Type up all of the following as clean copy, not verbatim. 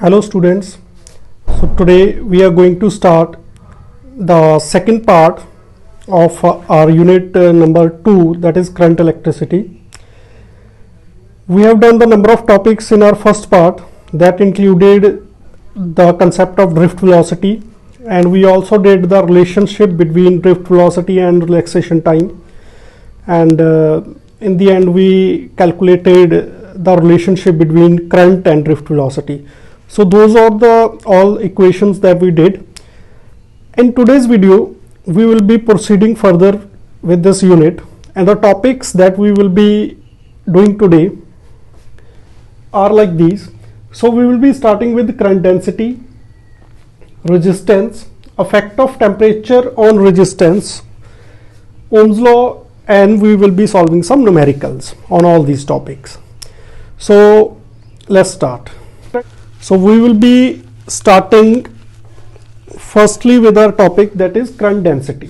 Hello students. So today we are going to start the second part of our unit number 2, that is current electricity. We have done the number of topics in our first part that included the concept of drift velocity, and we also did the relationship between drift velocity and relaxation time, and in the end we calculated the relationship between current and drift velocity. So those are the all equations that we did. In today's video we will be proceeding further with this unit, and the topics that we will be doing today are like these. So we will be starting with current density, resistance, effect of temperature on resistance, Ohm's law, and we will be solving some numericals on all these topics. So let's start. So we will be starting firstly with our topic, that is current density.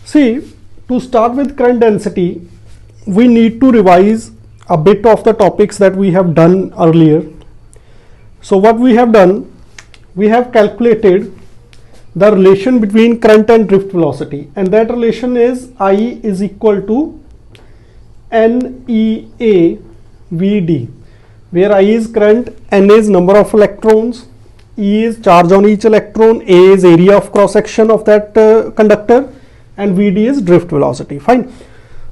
See, to start with current density, we need to revise a bit of the topics that we have done earlier. So what we have done, we have calculated the relation between current and drift velocity, and that relation is I is equal to NEA VD, where I is current, N is number of electrons, E is charge on each electron, A is area of cross section of that conductor, and VD is drift velocity. Fine.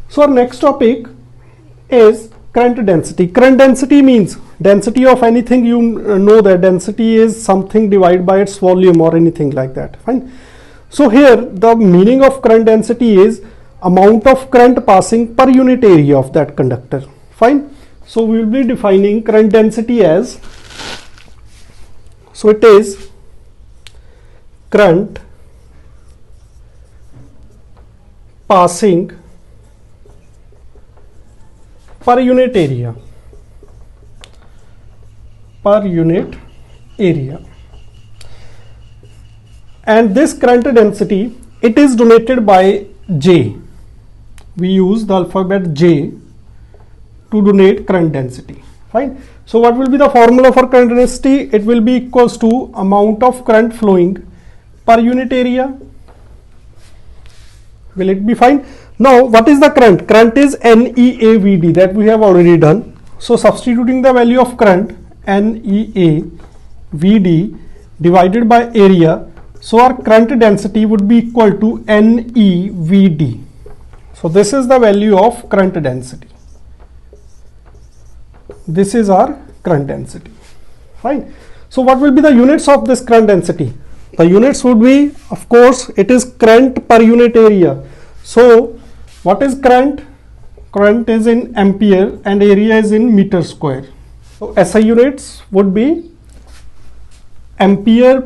So our next topic is current density. Current density means density of anything. You know that density is something divided by its volume or anything like that. Fine. So here the meaning of current density is amount of current passing per unit area of that conductor. Fine. So we will be defining current density as, so it is current passing per unit area, and this current density, it is denoted by J. We use the alphabet J to denote current density. Fine. So what will be the formula for current density? It will be equals to amount of current flowing per unit area. Will it be fine? Now what is the current? Current is NEAVD, that we have already done. So substituting the value of current NEAVD divided by area, so our current density would be equal to NEVD. So this is the value of current density. This is our current density. Fine. So what will be the units of this current density? The units would be, of course, it is current per unit area. So what is current? Current is in ampere and area is in meter square. So SI units would be ampere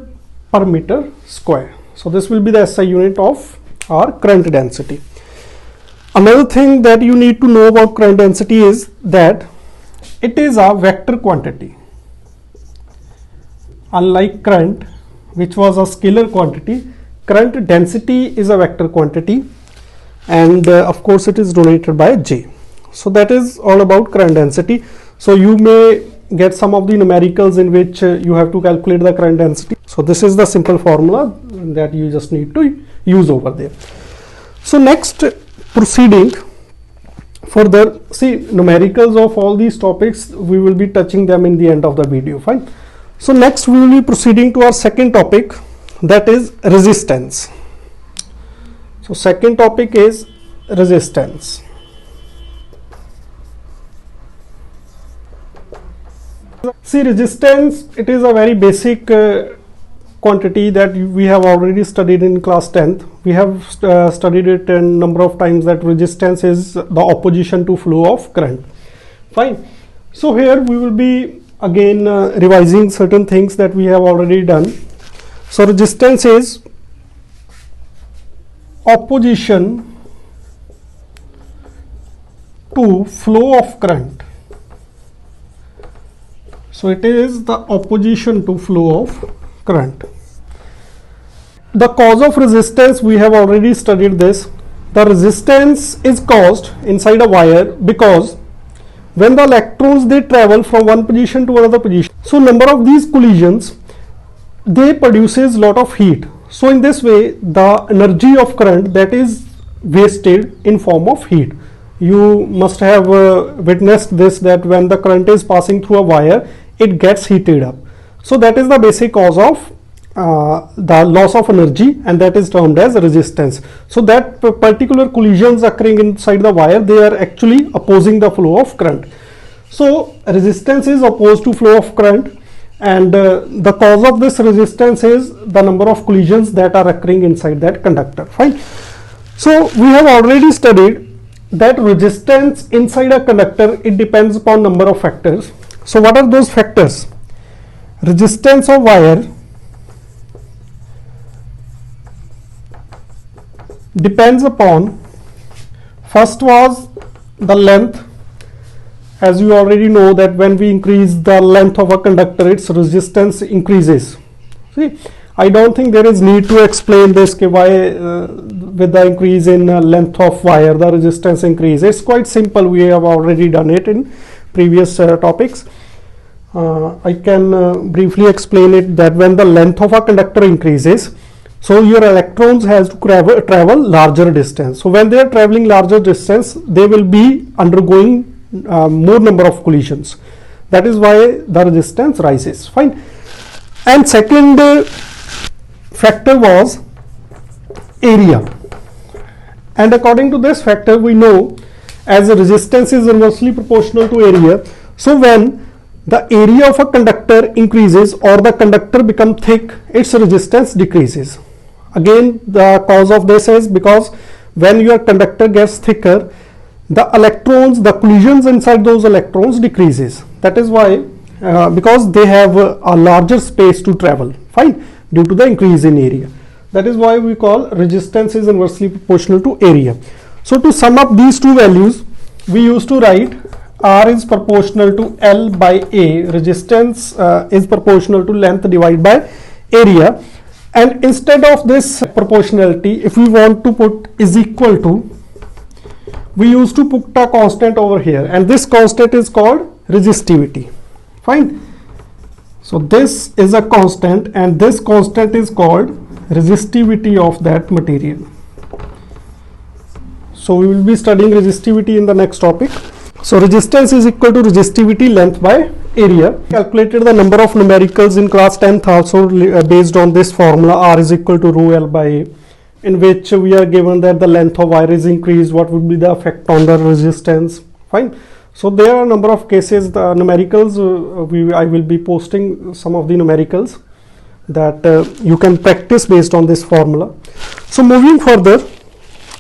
per meter square. So this will be the SI unit of our current density. Another thing that you need to know about current density is that it is a vector quantity. Unlike current, which was a scalar quantity, current density is a vector quantity, and of course it is denoted by J. So that is all about current density. So you may get some of the numericals in which you have to calculate the current density. So this is the simple formula that you just need to use over there. So next, proceeding further, see, numericals of all these topics, we will be touching them in the end of the video. Fine. So next we will be proceeding to our second topic, that is resistance. So second topic is resistance. See, resistance, it is a very basic quantity that we have already studied in class 10th. We have studied it a number of times, that resistance is the opposition to flow of current. Fine. So here we will be again revising certain things that we have already done. So resistance is opposition to flow of current. So it is the opposition to flow of current. The cause of resistance, we have already studied this. The resistance is caused inside a wire because when the electrons they travel from one position to another position. So number of these collisions, they produces lot of heat. So in this way the energy of current that is wasted in form of heat. You must have witnessed this, that when the current is passing through a wire, it gets heated up. So that is the basic cause of the loss of energy, and that is termed as resistance. So that particular collisions occurring inside the wire, they are actually opposing the flow of current. So resistance is opposed to flow of current, and the cause of this resistance is the number of collisions that are occurring inside that conductor. Fine. So we have already studied that resistance inside a conductor, it depends upon number of factors. So what are those factors? Resistance of wire depends upon, first was the length. As you already know that when we increase the length of a conductor, its resistance increases. See, I don't think there is need to explain this why with the increase in length of wire the resistance increases. It's quite simple, we have already done it in previous topics. I can briefly explain it, that when the length of a conductor increases, so your electrons has to travel larger distance. So when they are traveling larger distance, they will be undergoing more number of collisions. That is why the resistance rises. Fine. And second factor was area, and according to this factor we know as the resistance is inversely proportional to area. So when the area of a conductor increases or the conductor become thick, its resistance decreases. Again, the cause of this is because when your conductor gets thicker, the electrons, the collisions inside those electrons decreases. That is why because they have a larger space to travel. Fine. Due to the increase in area. That is why we call resistance is inversely proportional to area. So to sum up these two values, we used to write R is proportional to L by A, resistance is proportional to length divided by area, and instead of this proportionality, if we want to put is equal to, we used to put a constant over here, and this constant is called resistivity. Fine. So this is a constant, and this constant is called resistivity of that material. So we will be studying resistivity in the next topic. So resistance is equal to resistivity length by area. Calculated the number of numericals in class 10th also based on this formula, R is equal to rho L by A, in which we are given that the length of wire is increased, what would be the effect on the resistance. Fine. So there are a number of cases, the numericals, I will be posting some of the numericals that you can practice based on this formula. So moving further,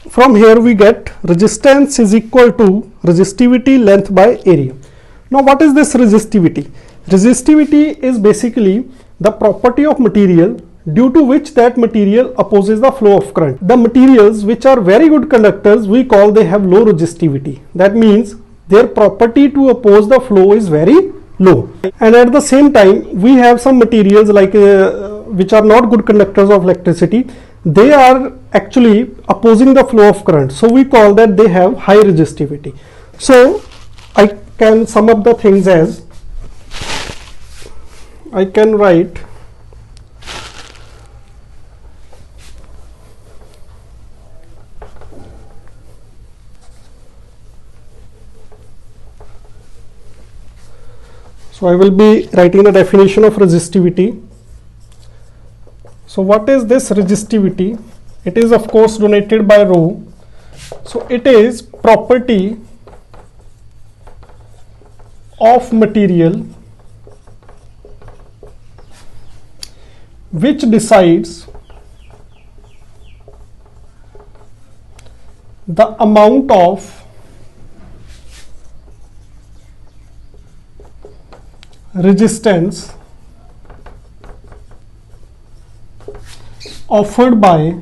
from here we get resistance is equal to resistivity length by area. Now what is this resistivity? Resistivity is basically the property of material due to which that material opposes the flow of current. The materials which are very good conductors, we call they have low resistivity. That means their property to oppose the flow is very low. And at the same time, we have some materials like which are not good conductors of electricity. They are actually opposing the flow of current. So we call that they have high resistivity. So I can sum up the things as, I can write So I will be writing the definition of resistivity. So what is this resistivity? It is of course denoted by rho. So it is property of material which decides the amount of resistance offered by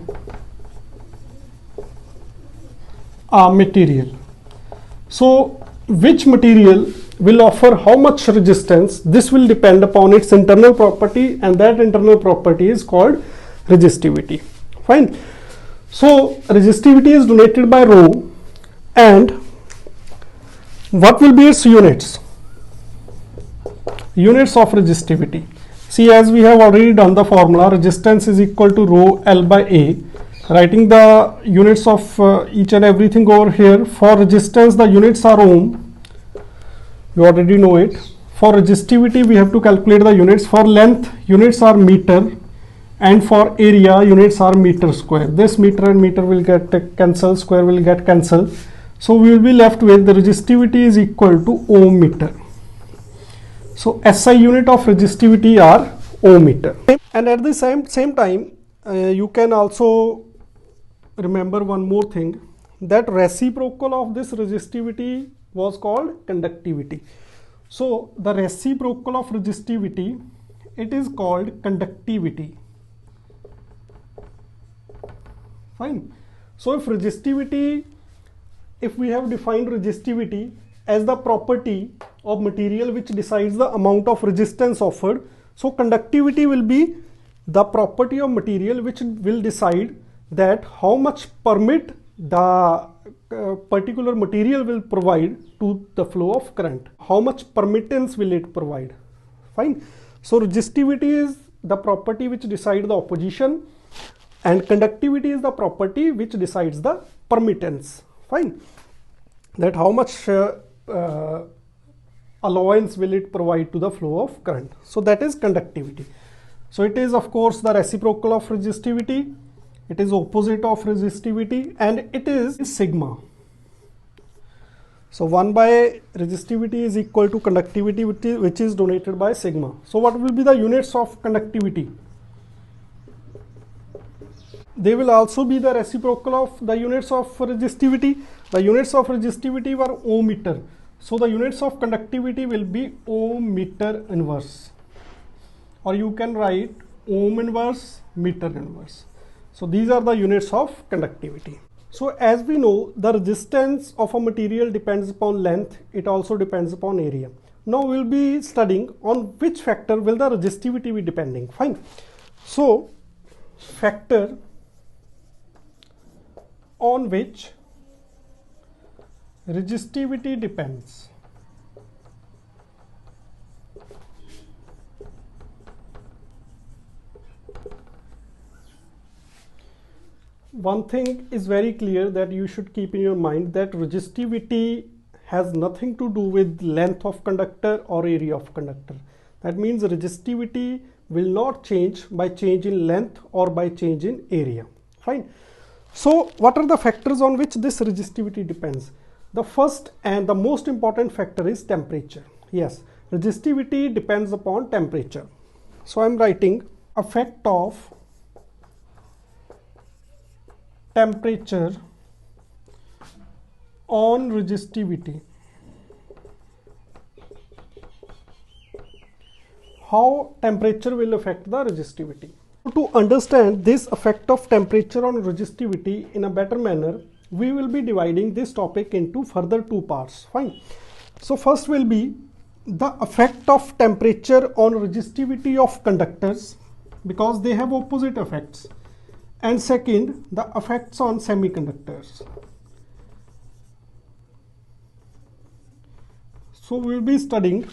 a material. So which material will offer how much resistance, this will depend upon its internal property, and that internal property is called resistivity. Fine. So resistivity is denoted by rho, and What will be its units? Units of resistivity. See, as we have already done the formula, resistance is equal to rho L by A. Writing the units of each and everything over here. For resistance, the units are ohm. You already know it. For resistivity, we have to calculate the units. For length, units are meter, and for area, units are meter square. This meter and meter will get cancelled, square will get cancelled. So we will be left with the resistivity is equal to ohm meter. So SI unit of resistivity are ohm meter. And at the same time, you can also remember one more thing, that reciprocal of this resistivity was called conductivity. So the reciprocal of resistivity, it is called conductivity. Fine. So if resistivity, if we have defined resistivity as the property of material which decides the amount of resistance offered, so conductivity will be the property of material which will decide that how much permit the particular material will provide to the flow of current, how much permittance will it provide. Fine. So resistivity is the property which decides the opposition, and conductivity is the property which decides the permittance. Fine. That how much allowance will it provide to the flow of current. So that is conductivity. So it is of course the reciprocal of resistivity, it is opposite of resistivity, and it is sigma. So 1 by resistivity is equal to conductivity, which is denoted by sigma. So what will be the units of conductivity? They will also be the reciprocal of the units of resistivity. The units of resistivity were ohm meter. So the units of conductivity will be ohm meter inverse, or you can write ohm inverse, meter inverse. So these are the units of conductivity. So as we know, the resistance of a material depends upon length. It also depends upon area. Now we will be studying on which factor will the resistivity be depending. Fine. So factor on which resistivity depends. One thing is very clear that you should keep in your mind, that resistivity has nothing to do with length of conductor or area of conductor. That means resistivity will not change by change in length or by change in area. Fine. So what are the factors on which this resistivity depends? The first and the most important factor is temperature. Yes, resistivity depends upon temperature. So I am writing effect of temperature on resistivity. How temperature will affect the resistivity? To understand this effect of temperature on resistivity in a better manner, we will be dividing this topic into further two parts. Fine. So first will be the effect of temperature on resistivity of conductors, because they have opposite effects. And second, the effects on semiconductors. So we will be studying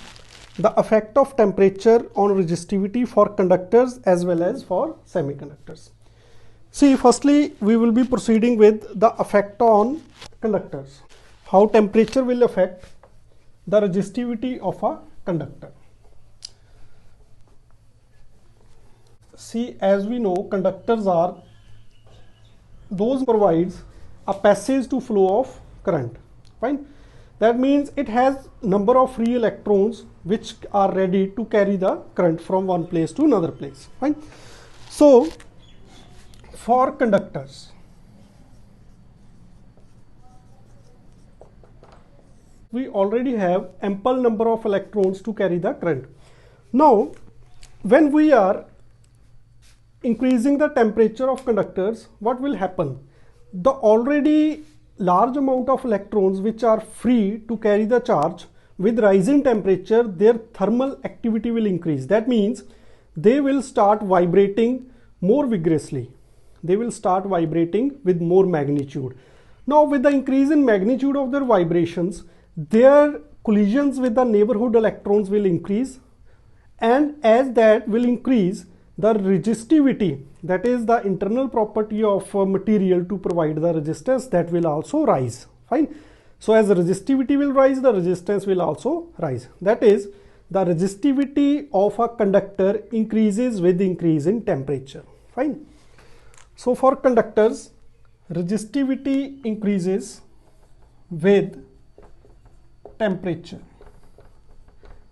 the effect of temperature on resistivity for conductors as well as for semiconductors. See, firstly, we will be proceeding with the effect on conductors. How temperature will affect the resistivity of a conductor. See, as we know, conductors are those provides a passage to flow of current. Fine. That means it has number of free electrons which are ready to carry the current from one place to another place. Fine. So for conductors, we already have ample number of electrons to carry the current. Now when we are increasing the temperature of conductors, what will happen? The already large amount of electrons which are free to carry the charge, with rising temperature their thermal activity will increase. That means they will start vibrating more vigorously. They will start vibrating with more magnitude. Now with the increase in magnitude of their vibrations, their collisions with the neighborhood electrons will increase, and as that will increase, the resistivity, that is the internal property of material to provide the resistance, that will also rise. Fine. So as the resistivity will rise, the resistance will also rise. That is, the resistivity of a conductor increases with increase in temperature. Fine. So for conductors, resistivity increases with temperature.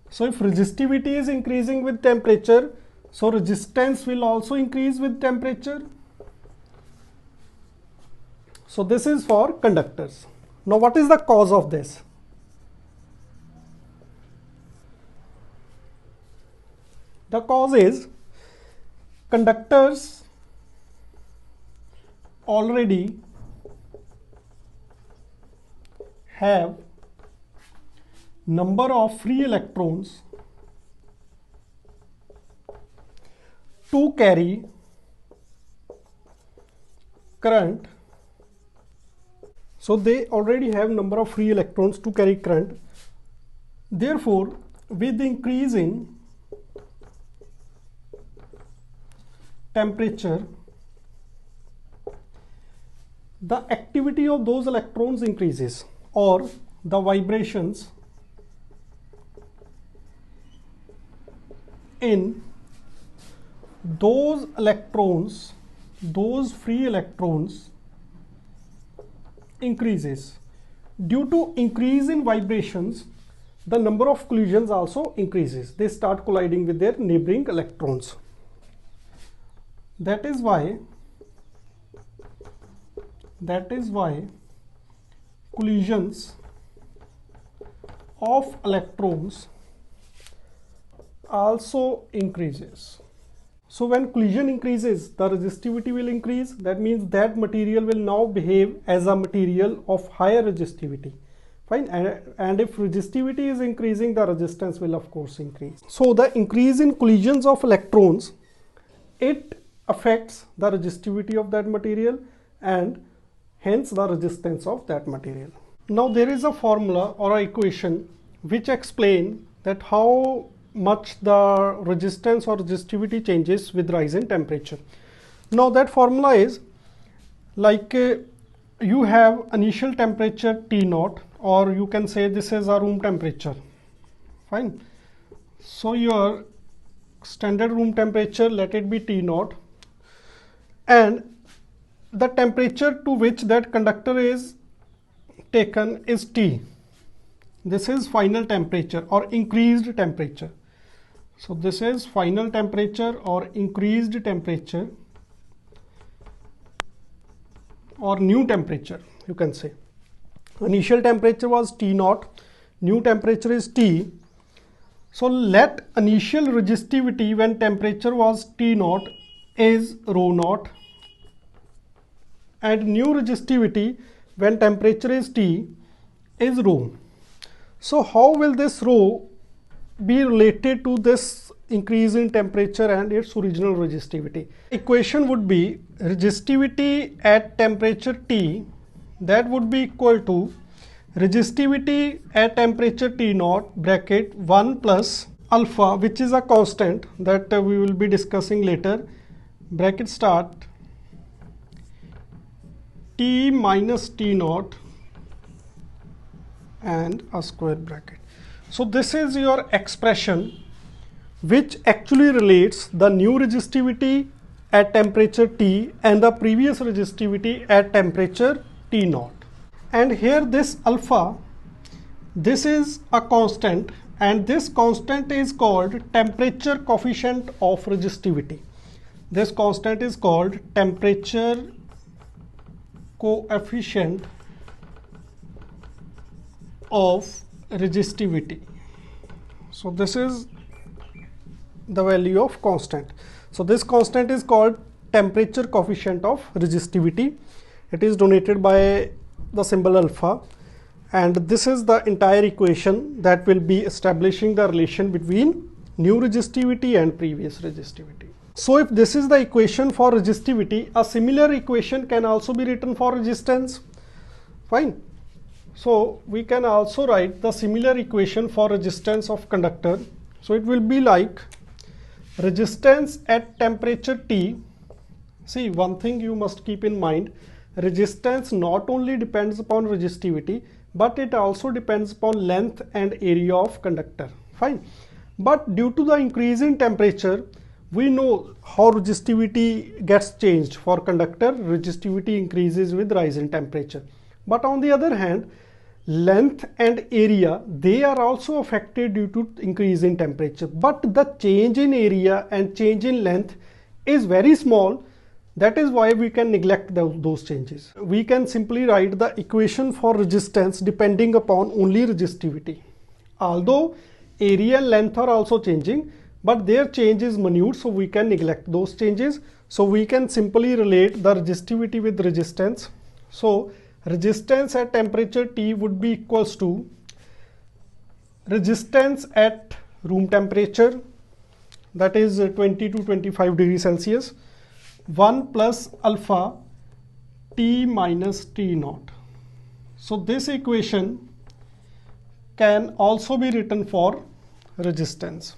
So if resistivity is increasing with temperature, so resistance will also increase with temperature. So this is for conductors. Now what is the cause of this? The cause is conductors already have number of free electrons to carry current. So they already have number of free electrons to carry current. Therefore, with increase in temperature, the activity of those electrons increases, or the vibrations in those electrons, those free electrons increases. Due to increase in vibrations, the number of collisions also increases. They start colliding with their neighboring electrons. That is why collisions of electrons also increases. So when collision increases, the resistivity will increase. That means that material will now behave as a material of higher resistivity. Fine. And if resistivity is increasing, the resistance will of course increase. So the increase in collisions of electrons, it affects the resistivity of that material and hence the resistance of that material. Now there is a formula or an equation which explains that how much the resistance or resistivity changes with rise in temperature. Now that formula is like you have initial temperature T0, or you can say this is a room temperature. Fine. So your standard room temperature, let it be T0, and the temperature to which that conductor is taken is T. This is final temperature or increased temperature. So this is final temperature or increased temperature or new temperature, you can say. Initial temperature was T0, new temperature is T. So let initial resistivity when temperature was T0 is rho naught, and new resistivity when temperature is T is rho. So how will this rho be related to this increase in temperature and its original resistivity? Equation would be resistivity at temperature T, that would be equal to resistivity at temperature T0 bracket 1 plus alpha, which is a constant that we will be discussing later, bracket start T minus T0 and a square bracket. So this is your expression which actually relates the new resistivity at temperature T and the previous resistivity at temperature T0. And here this alpha, this is a constant, and this constant is called temperature coefficient of resistivity. This constant is called temperature coefficient of resistivity. So this is the value of constant. So this constant is called temperature coefficient of resistivity. It is denoted by the symbol alpha, and this is the entire equation that will be establishing the relation between new resistivity and previous resistivity. So if this is the equation for resistivity, a similar equation can also be written for resistance. Fine. So we can also write the similar equation for resistance of conductor. So it will be like resistance at temperature T. See, one thing you must keep in mind, resistance not only depends upon resistivity, but it also depends upon length and area of conductor. Fine. But due to the increase in temperature, we know how resistivity gets changed. For conductor, resistivity increases with rise in temperature. But on the other hand, length and area, they are also affected due to increase in temperature. But the change in area and change in length is very small. That is why we can neglect those changes. We can simply write the equation for resistance depending upon only resistivity. Although area and length are also changing, but their change is minute, so we can neglect those changes. So we can simply relate the resistivity with resistance. So resistance at temperature T would be equals to resistance at room temperature, that is 20 to 25 degrees Celsius, 1 plus alpha T minus T naught. So this equation can also be written for resistance.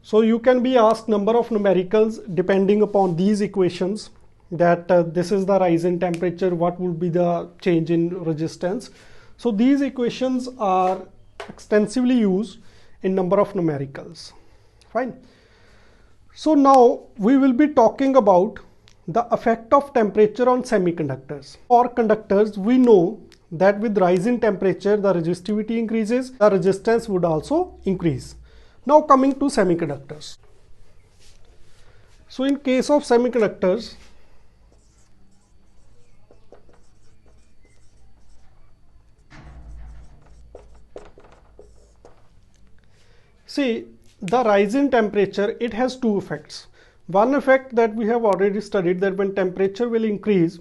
So you can be asked number of numericals depending upon these equations, that this is the rise in temperature, what would be the change in resistance. So these equations are extensively used in number of numericals. Fine. So now we will be talking about the effect of temperature on semiconductors. For conductors, we know that with rise in temperature, the resistivity increases, the resistance would also increase. Now coming to semiconductors. So in case of semiconductors, see, the rise in temperature, it has two effects. One effect that we have already studied, that when temperature will increase,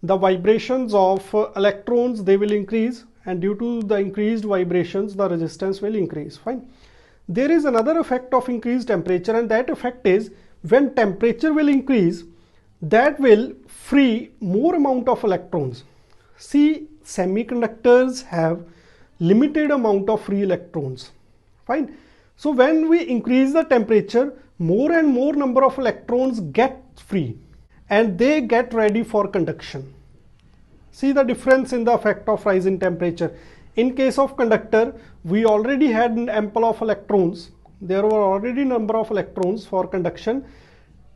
the vibrations of electrons, they will increase, and due to the increased vibrations, the resistance will increase. Fine. There is another effect of increased temperature, and that effect is when temperature will increase, that will free more amount of electrons. See, semiconductors have limited amount of free electrons. Fine. So when we increase the temperature, more and more number of electrons get free and they get ready for conduction. See the difference in the effect of rise in temperature. In case of conductor, we already had an ample of electrons. There were already number of electrons for conduction.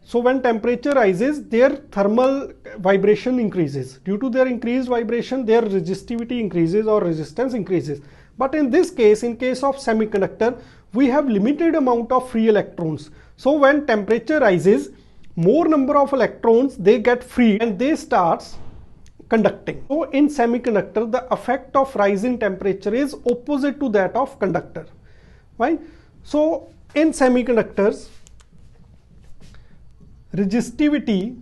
So when temperature rises, their thermal vibration increases. Due to their increased vibration, their resistivity increases or resistance increases. But in this case, in case of semiconductor, we have limited amount of free electrons. So when temperature rises, more number of electrons, they get free and they starts conducting. So in semiconductor, the effect of rise in temperature is opposite to that of conductor. Right? So in semiconductors, resistivity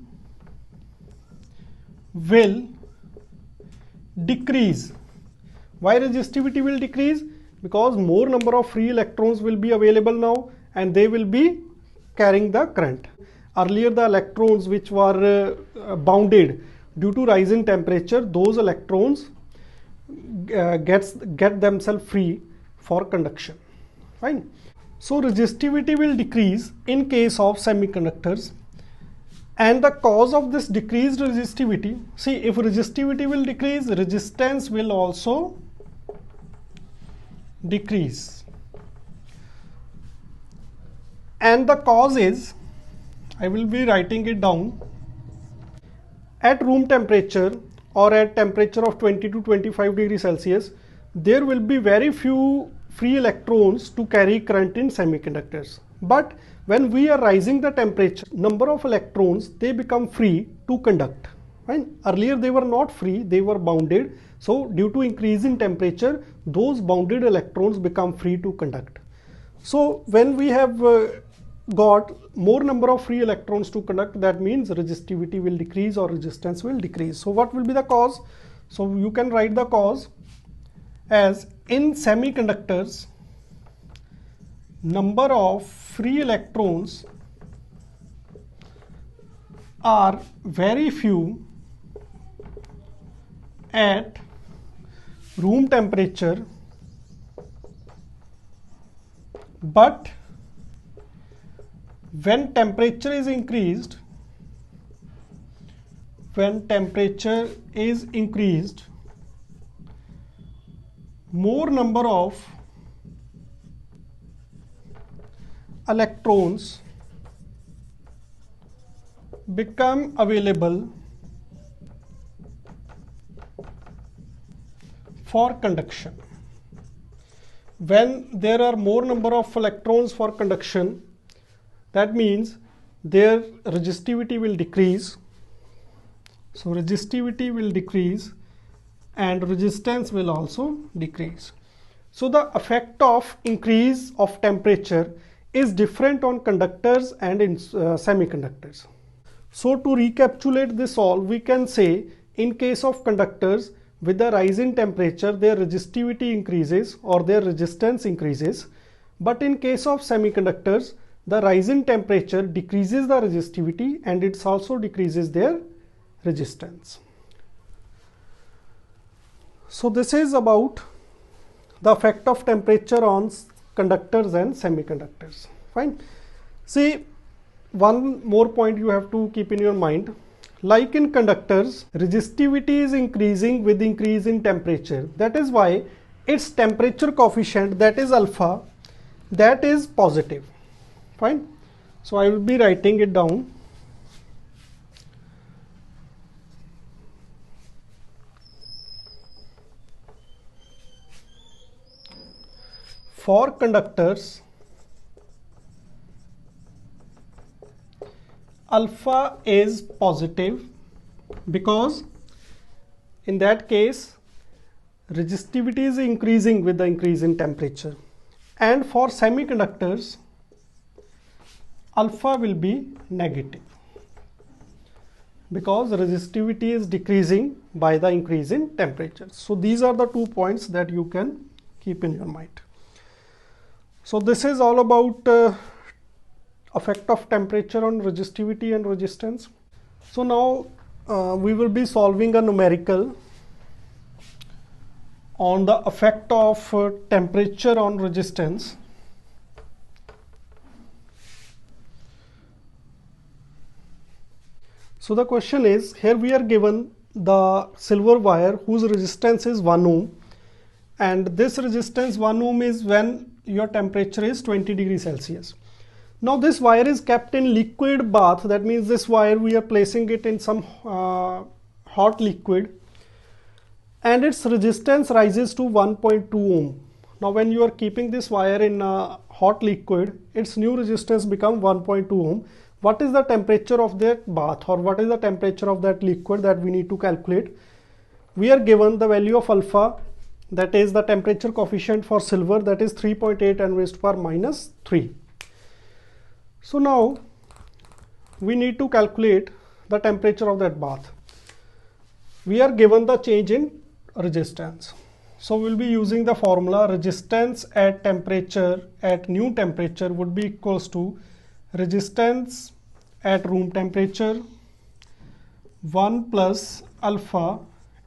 will decrease. Why resistivity will decrease? Because more number of free electrons will be available now and they will be carrying the current. Earlier the electrons which were bounded due to rise in temperature, those electrons get themselves free for conduction. Fine. So resistivity will decrease in case of semiconductors. And the cause of this decreased resistivity, see, if resistivity will decrease, resistance will also decrease. And the cause is, I will be writing it down, at room temperature or at temperature of 20 to 25 degrees Celsius, there will be very few free electrons to carry current in semiconductors. But when we are rising the temperature, number of electrons, they become free to conduct. Right? Earlier they were not free, they were bounded. So due to increase in temperature, those bounded electrons become free to conduct. So when we have got more number of free electrons to conduct, that means resistivity will decrease or resistance will decrease. So what will be the cause? So you can write the cause as, in semiconductors, number of free electrons are very few at room temperature, but when temperature is increased, more number of electrons become available for conduction. When there are more number of electrons for conduction, that means their resistivity will decrease. So resistivity will decrease and resistance will also decrease. So the effect of increase of temperature is different on conductors and in semiconductors. So to recapitulate this all, we can say in case of conductors, with the rise in temperature, their resistivity increases or their resistance increases. But in case of semiconductors, the rise in temperature decreases the resistivity and it also decreases their resistance. So this is about the effect of temperature on conductors and semiconductors. Fine. See, one more point you have to keep in your mind. Like in conductors, resistivity is increasing with increase in temperature. That is why its temperature coefficient, that is alpha, that is positive. Fine. So I will be writing it down. For conductors, alpha is positive because in that case resistivity is increasing with the increase in temperature. And for semiconductors, alpha will be negative because resistivity is decreasing by the increase in temperature. So these are the 2 points that you can keep in your mind. So this is all about effect of temperature on resistivity and resistance. So now we will be solving a numerical on the effect of temperature on resistance. So the question is, here we are given the silver wire whose resistance is 1 ohm, and this resistance 1 ohm is when your temperature is 20 degrees Celsius. Now this wire is kept in liquid bath. That means this wire we are placing it in some hot liquid and its resistance rises to 1.2 ohm. Now when you are keeping this wire in hot liquid, its new resistance become 1.2 ohm. What is the temperature of that bath, or what is the temperature of that liquid that we need to calculate? We are given the value of alpha, that is the temperature coefficient for silver, that is 3.8 10 raised to power minus 3. So now we need to calculate the temperature of that bath. We are given the change in resistance. So we'll be using the formula resistance at temperature, at new temperature, would be equals to resistance at room temperature 1 plus alpha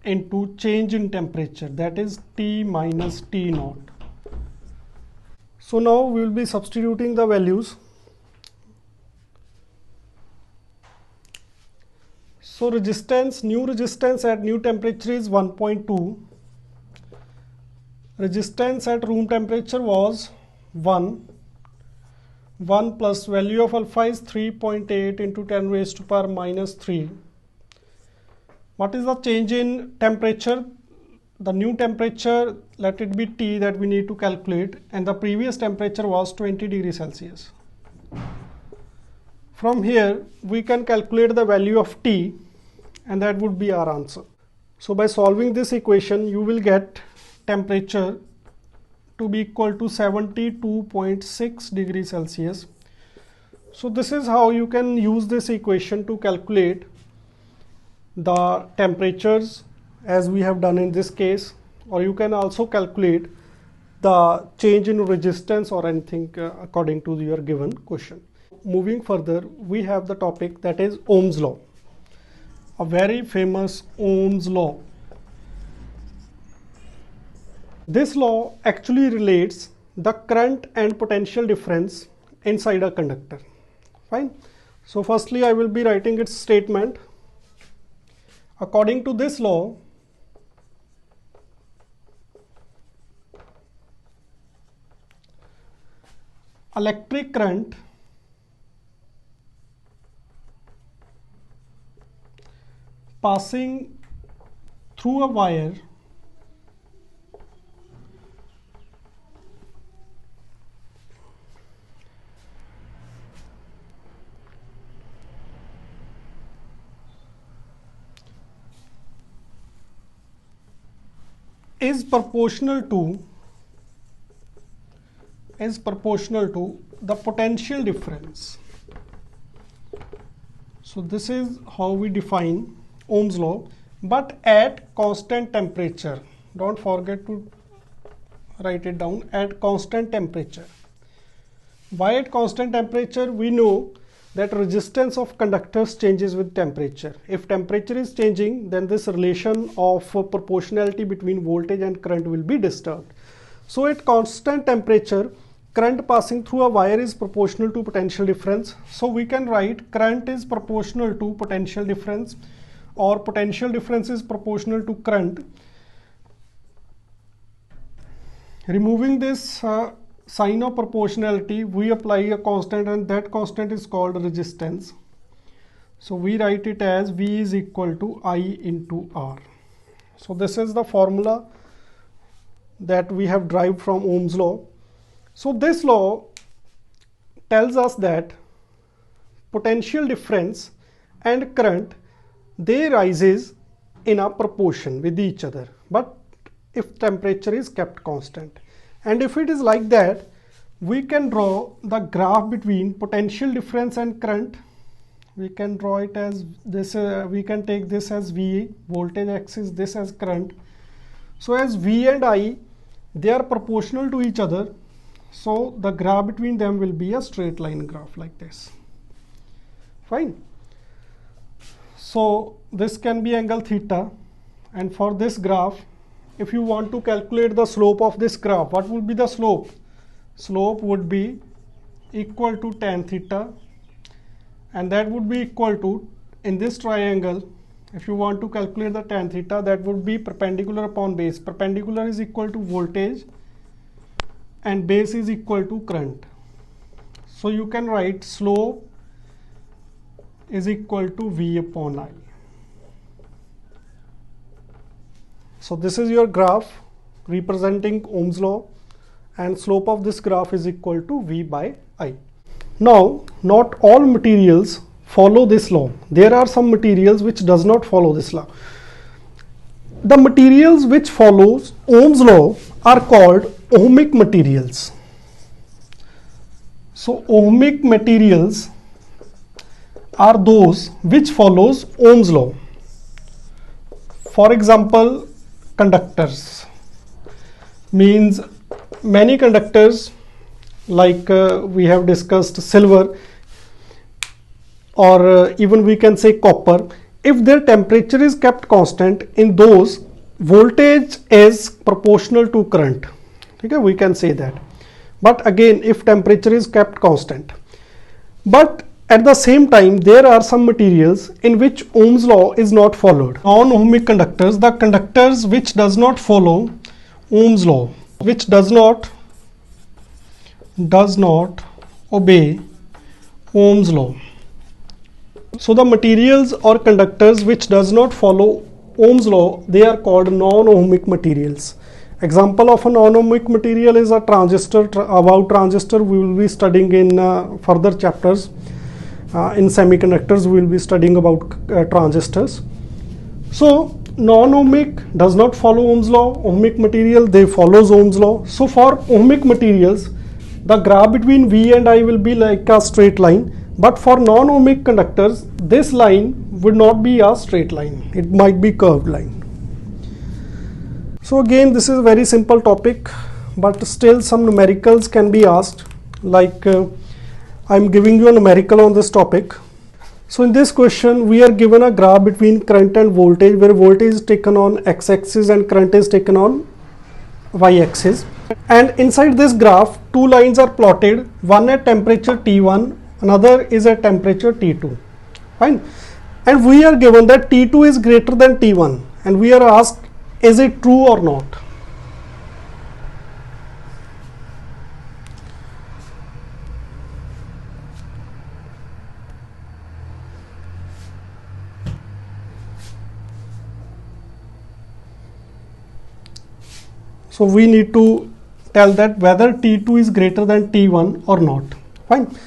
into change in temperature, that is T minus T naught. So now we will be substituting the values. So resistance, new resistance at new temperature is 1.2. Resistance at room temperature was 1. 1 plus value of alpha is 3.8 into 10 raised to power minus 3. What is the change in temperature? The new temperature, let it be T, that we need to calculate, and the previous temperature was 20 degrees Celsius. From here we can calculate the value of T, and that would be our answer. So by solving this equation, you will get temperature to be equal to 72.6 degrees Celsius. So this is how you can use this equation to calculate the temperatures as we have done in this case, or you can also calculate the change in resistance or anything according to your given question. Moving further, we have the topic that is Ohm's law, a very famous Ohm's law. This law actually relates the current and potential difference inside a conductor. Fine. So firstly I will be writing its statement. According to this law, electric current passing through a wire is proportional to the potential difference. So this is how we define Ohm's law, but at constant temperature. Don't forget to write it down, at constant temperature. Why at constant temperature? We know that resistance of conductors changes with temperature. If temperature is changing, then this relation of proportionality between voltage and current will be disturbed. So at constant temperature, current passing through a wire is proportional to potential difference. So we can write current is proportional to potential difference, or potential difference is proportional to current. Removing this sign of proportionality, we apply a constant, and that constant is called resistance. So we write it as V is equal to I into R. So this is the formula that we have derived from Ohm's law. So this law tells us that potential difference and current, they rises in a proportion with each other, but if temperature is kept constant. And if it is like that, we can draw the graph between potential difference and current. We can draw it as this, we can take this as V, voltage axis, this as current. So as V and I, they are proportional to each other, so the graph between them will be a straight line graph like this. Fine. So this can be angle theta, and for this graph, if you want to calculate the slope of this graph, what would be the slope? Slope would be equal to tan theta, and that would be equal to, in this triangle, if you want to calculate the tan theta, that would be perpendicular upon base. Perpendicular is equal to voltage and base is equal to current. So you can write slope is equal to V upon I. So this is your graph representing Ohm's law, and slope of this graph is equal to V by I. Now, not all materials follow this law. There are some materials which does not follow this law. The materials which follows Ohm's law are called ohmic materials. So ohmic materials are those which follows Ohm's law. For example, conductors, means many conductors, like we have discussed silver, or even we can say copper. If their temperature is kept constant, in those voltage is proportional to current. Okay, we can say that. But again, if temperature is kept constant. But at the same time, there are some materials in which Ohm's law is not followed. Non-ohmic conductors, the conductors which does not follow Ohm's law, which does not obey Ohm's law. So the materials or conductors which does not follow Ohm's law, they are called non-ohmic materials. Example of a non-ohmic material is a transistor. About transistor we will be studying in further chapters. In semiconductors we will be studying about transistors. So non-ohmic does not follow Ohm's law. Ohmic material, they follows Ohm's law. So for ohmic materials, the graph between V and I will be like a straight line. But for non-ohmic conductors, this line would not be a straight line. It might be curved line. So again, this is a very simple topic, but still some numericals can be asked. Like I am giving you a numerical on this topic. So in this question, we are given a graph between current and voltage, where voltage is taken on x-axis and current is taken on y-axis, and inside this graph two lines are plotted, one at temperature T1, another is at temperature T2. Fine. And we are given that T2 is greater than T1, and we are asked, is it true or not? So we need to tell that whether T2 is greater than T1 or not. Fine.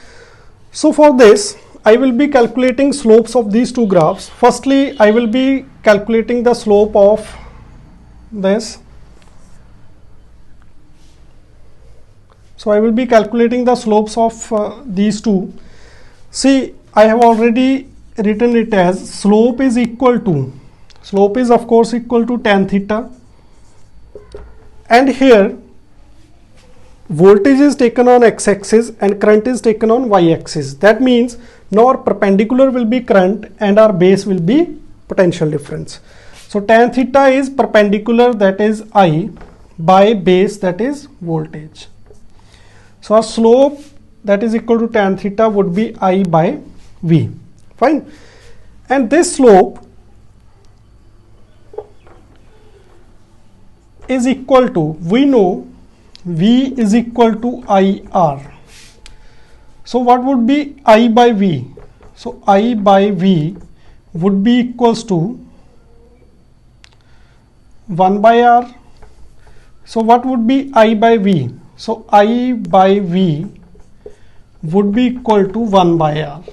So for this, I will be calculating slopes of these two graphs. Firstly, I will be calculating the slope of this. So I will be calculating the slopes of these two. See, I have already written it as slope is equal to, slope is of course equal to tan theta, and here voltage is taken on x-axis and current is taken on y-axis. That means now our perpendicular will be current and our base will be potential difference. So tan theta is perpendicular, that is I, by base, that is voltage. So our slope that is equal to tan theta would be I by V. Fine. And this slope is equal to, we know V is equal to IR. So what would be I by V? So I by V would be equals to 1 by R. So what would be I by V? So I by V would be equal to 1 by R.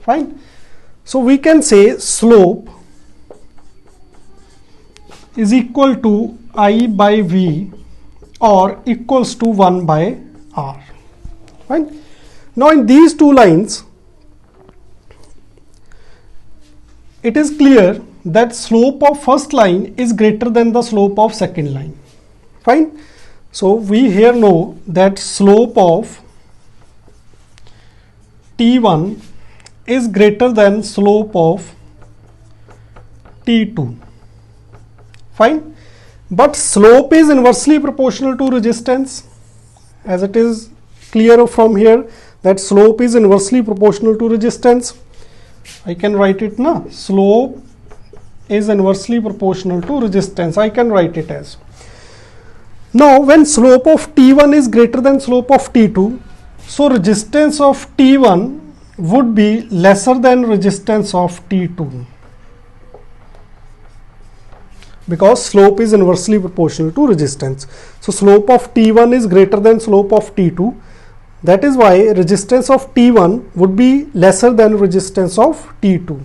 Fine. So we can say slope is equal to I by V or equals to 1 by R. Fine. Now in these two lines, it is clear that slope of first line is greater than the slope of second line. Fine. So we here know that slope of T1 is greater than slope of T2. Fine. But slope is inversely proportional to resistance, as it is clear from here that slope is inversely proportional to resistance. I can write it now. Slope is inversely proportional to resistance. I can write it as. Now when slope of T1 is greater than slope of T2, so resistance of T1 would be lesser than resistance of T2, because slope is inversely proportional to resistance. So slope of T1 is greater than slope of T2. That is why resistance of T1 would be lesser than resistance of T2.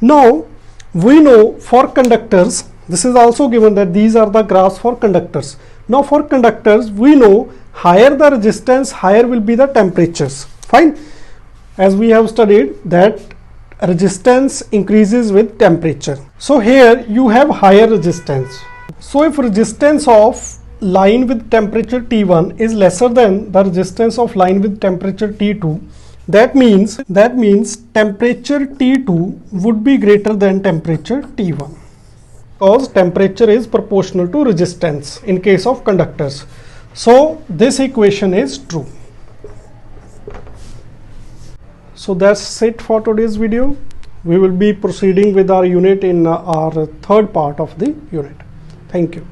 Now we know for conductors, this is also given that these are the graphs for conductors. Now for conductors, we know higher the resistance, higher will be the temperatures. Fine. As we have studied that resistance increases with temperature. So here you have higher resistance. So if resistance of line with temperature T1 is lesser than the resistance of line with temperature T2, that means temperature T2 would be greater than temperature T1, because temperature is proportional to resistance in case of conductors. So this equation is true. So that's it for today's video. We will be proceeding with our unit in our third part of the unit. Thank you.